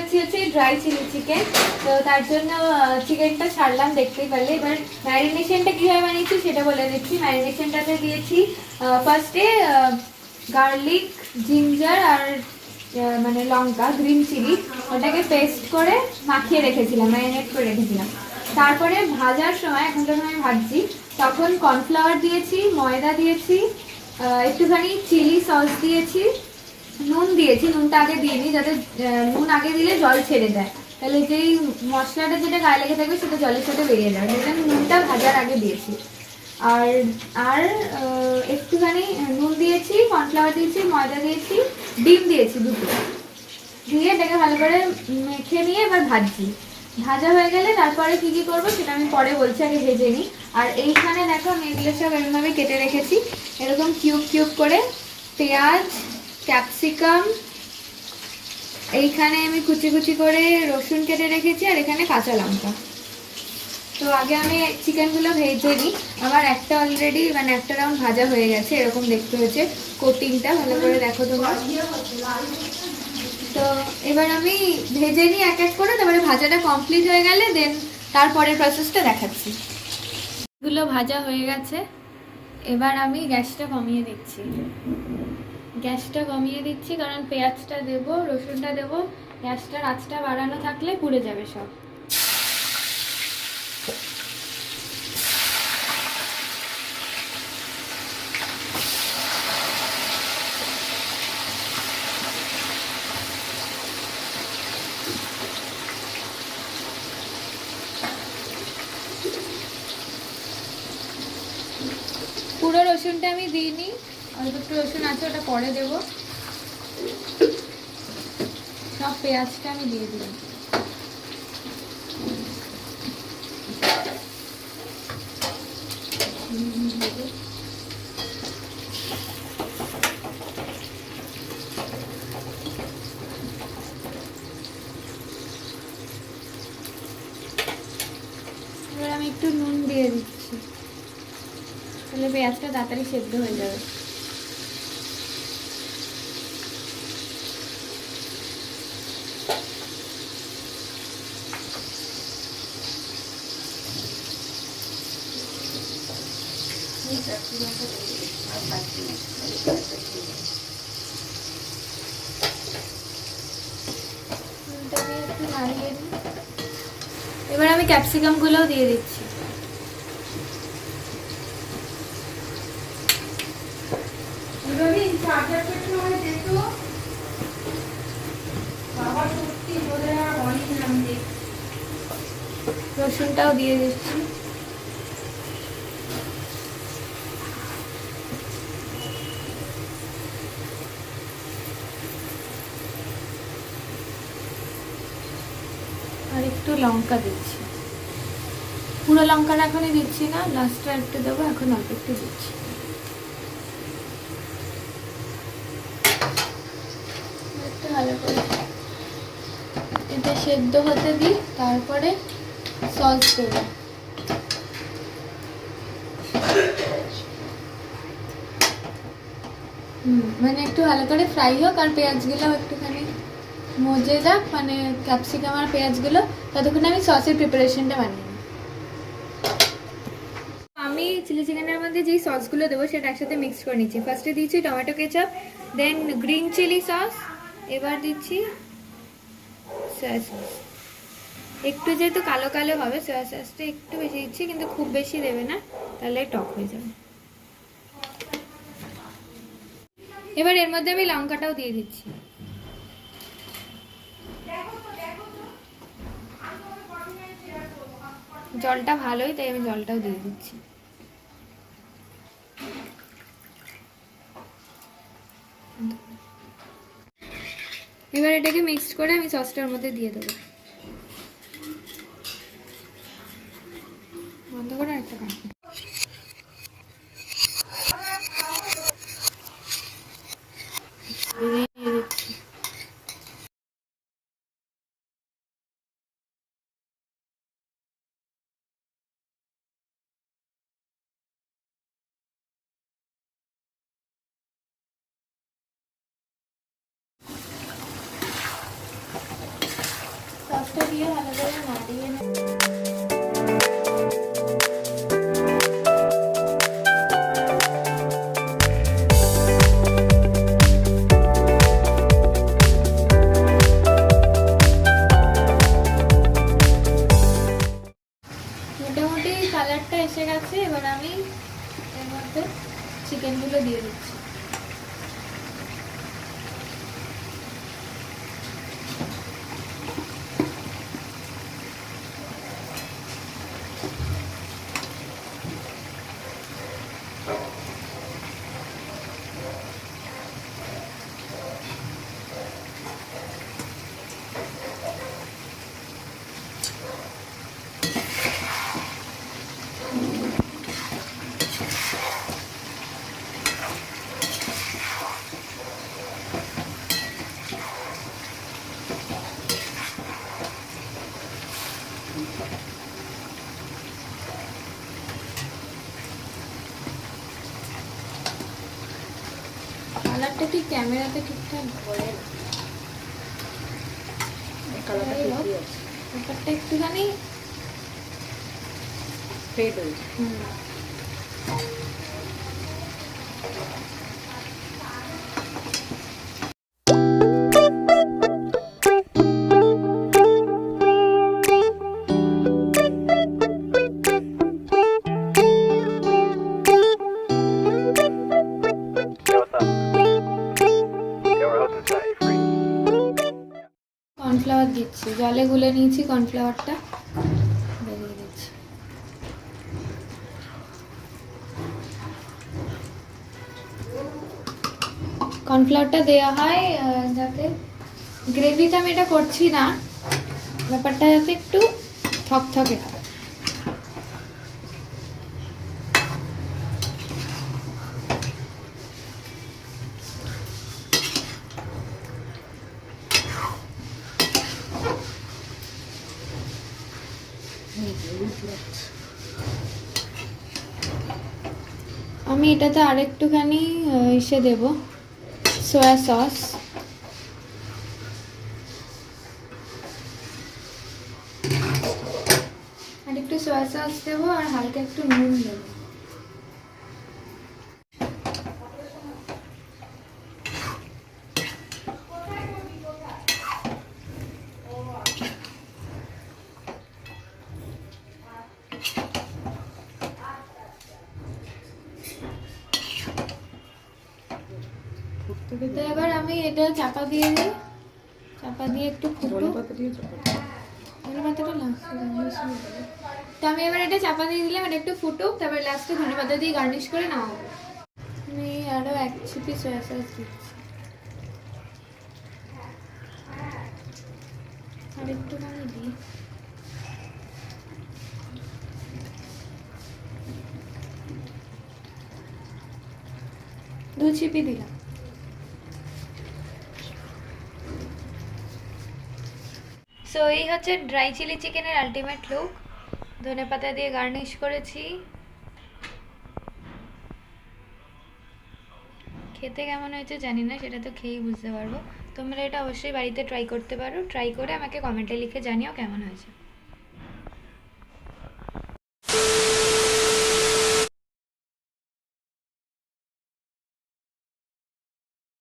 বানাচ্ছি হচ্ছে dry chilli chicken. তো তার জন্য চিকেনটা ছাড়লাম, দেখতেই পারলে। এবার ম্যারিনেশনটা কীভাবে বানিয়েছি সেটা বলে দিচ্ছি। ম্যারিনেশনটাতে দিয়েছি ফার্স্টে গার্লিক, জিঞ্জার আর মানে লঙ্কা, গ্রিন চিলি, ওটাকে পেস্ট করে মাখিয়ে রেখেছিলাম, ম্যারিনেট করে রেখেছিলাম। তারপরে ভাজার সময়, এখন যখন আমি ভাজছি তখন কর্নফ্লাওয়ার দিয়েছি, ময়দা দিয়েছি, একটুখানি চিলি সস দিয়েছি, নুন দিয়েছি। নুনটা আগে দিইনি, যাতে নুন আগে দিলে জল ছেড়ে দেয়, তাহলে যেই মশলাটা যেটা গায়ে লেগে থাকবে সেটা জলের সাথে বেরিয়ে যাবে, সেই জন্য নুনটা ভাজার আগে দিয়েছি। আর আর একটুখানি নুন দিয়েছি, কর্নফ্লাওয়ার দিয়েছি, ময়দা দিয়েছি, ডিম দিয়েছি দুটো, দিয়ে এটাকে ভালো করে মেখে নিয়ে এবার ভাজছি। ভাজা হয়ে গেলে তারপরে কি কি করবো সেটা আমি পরে বলছি, আগে ভেজে নিই। আর এইখানে দেখো আমি এগুলো সব এরকমভাবে কেটে রেখেছি, এরকম কিউব কিউব করে। পেঁয়াজ, ক্যাপসিকাম, এইখানে আমি কুচি কুচি করে রসুন কেটে রেখেছি, আর এখানে কাঁচা লঙ্কা। তো আগে আমি চিকেনগুলো ভেজে নিই। আমার একটা অলরেডি মানে একটা রাউন্ড ভাজা হয়ে গেছে, এরকম দেখতে হয়েছে কোটিংটা, ভালো করে দেখো তোমরা। তো এবার আমি ভেজে নিই এক এক করে, তারপরে ভাজাটা কমপ্লিট হয়ে গেলে দেন তারপরের প্রসেসটা দেখাচ্ছি। এগুলো ভাজা হয়ে গেছে, এবার আমি গ্যাসটা কমিয়ে দিচ্ছি। কারণ পেঁয়াজটা দেবো, রসুনটা দেবো, গ্যাসটার আঁচটা বাড়ানো থাকলে পুড়ে যাবে সব। পুরো রসুনটা আমি দিইনি, অল্প একটু রসুন আছে, ওটা পরে দেবো। সব পেঁয়াজটা আমি দিয়ে দিলাম। এবার আমি একটু নুন দিয়ে দিচ্ছি, তাহলে পেঁয়াজটা তাড়াতাড়ি সেদ্ধ হয়ে যাবে। এবার আমি ক্যাপসিকাম গুলোও দিয়ে দিচ্ছি। রসুনটাও দিয়ে দিচ্ছি। আর একটু লঙ্কা দিচ্ছি, পুরো লঙ্কাটা এখনই দিচ্ছি না, লাস্টে একটু দেবো, এখন অল্প একটু দিচ্ছি। একটু ভালো করে এটা সেদ্ধ হতে দিই, তারপরে সস দেবো। মানে একটু ভালো করে ফ্রাই হোক, আর পেঁয়াজগুলো একটুখানি মজে যাক, মানে ক্যাপসিকাম আর পেঁয়াজগুলো, ততক্ষণে আমি সসের প্রিপারেশনটা বানিয়ে নিই। আমি চিলি চিকেনের মধ্যে যেই সসগুলো দেবো সেটা একসাথে মিক্স করে নিচ্ছি। ফার্স্টে দিচ্ছি টমেটো কেচাপ, দেন গ্রিন চিলি সস, এবার দিচ্ছি সয়া সস। একটু যেহেতু কালো কালো হবে, সয়া সসটা একটু বেশি দিচ্ছি, কিন্তু খুব বেশি দেবে না, তাহলে টক হয়ে যাবে। এবার এর মধ্যে আমি লঙ্কাটাও দিয়ে দিচ্ছি। জলটা ভালোই, তাই আমি জলটাও দিয়ে দিচ্ছি। এবার এটাকে মিক্সড করে আমি সসটার মধ্যে দিয়ে দেবো। বন্ধ করে একটা কাটবো। দিয়ে ভালো করে নাড়িয়ে মোটামুটি কালারটা এসে গেছে। এবার আমি এর মধ্যে চিকেনগুলো দিয়ে দিচ্ছি। কালারটা ঠিক ক্যামেরাতে ঠিকঠাক ধরে না, কালারটা একটুখানি ফেড হয়েছে। কর্নফ্লাওয়ার দিচ্ছি, জলে গুলে নিয়েছি কর্নফ্লাওয়ারটা, বেরিয়ে দিচ্ছি। কর্নফ্লাওয়ারটা দেওয়া হয় যাতে গ্রেভিটা আমি এটা করছি না, ব্যাপারটা যাতে একটু থকথকে হয়। আমি এটাতে আরেকটুখানি ইসে দেব, সোয়া সস। আর একটু সোয়া সস দেবো আর হালকা একটু নুন দেবো। তো এবার আমি এটা চাপা দিয়ে দিই, চাপা দিয়ে একটু ফুটুক। তো আমি এবার এটা চাপা দিয়ে দিলাম, এটা একটু ফুটুক, তারপরে লাস্টে ধনেপাতা দিয়ে গার্নিশ করে নামাবো। আমি আরো এক চিপি সয়া সস দিচ্ছি, আর একটুখানি দিই। দু চিপি দিলাম। সো এই হচ্ছে ড্রাই চিলি চিকেনের আলটিমেট লুক। ধনেপাতা দিয়ে গার্নিশ করেছি। খেতে কেমন হয়েছে জানি না, সেটা তো খেয়েই বুঝতে পারবো। তোমরা এটা অবশ্যই বাড়িতে ট্রাই করতে পারো, ট্রাই করে আমাকে কমেন্টে লিখে জানিও কেমন হয়েছে।